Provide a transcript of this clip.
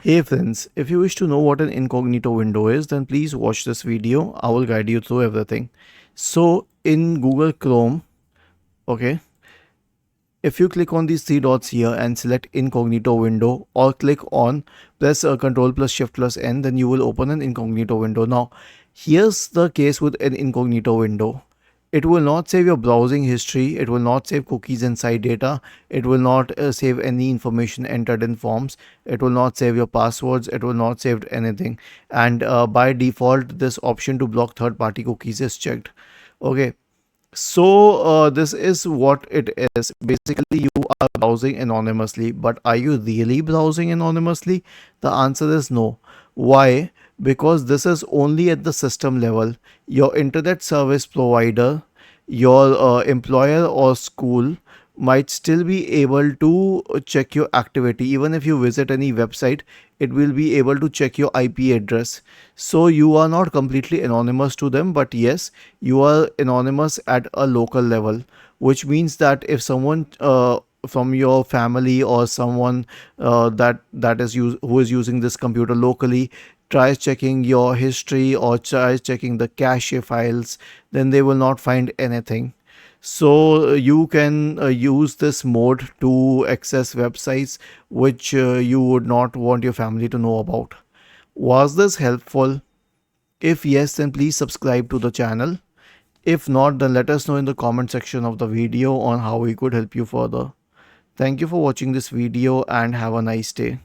Hey friends, if you wish to know what an incognito window is, then please watch this video. I will guide you through everything. So in Google Chrome, okay, if you click on these three dots here and select incognito window or click on press Control plus Shift plus N, then you will open an incognito window. Now, here's the case with an incognito window. It will not save your browsing history. It will not save cookies and site data. It will not save any information entered in forms. It will not save your passwords. It will not save anything. And by default, this option to block third-party cookies is checked. Okay. So this is what it is. Basically, you are browsing anonymously, but are you really browsing anonymously? The answer is no. Why? Because this is only at the system level. Your internet service provider, your employer or school might still be able to check your activity. Even if you visit any website, it will be able to check your IP address. So you are not completely anonymous to them, but yes, you are anonymous at a local level, which means that if someone from your family or someone who is using this computer locally tries checking your history or tries checking the cache files, then they will not find anything. So you can use this mode to access websites which you would not want your family to know about. Was this helpful? If yes, then please subscribe to the channel. If not, then let us know in the comment section of the video on how we could help you further. Thank you for watching this video and have a nice day.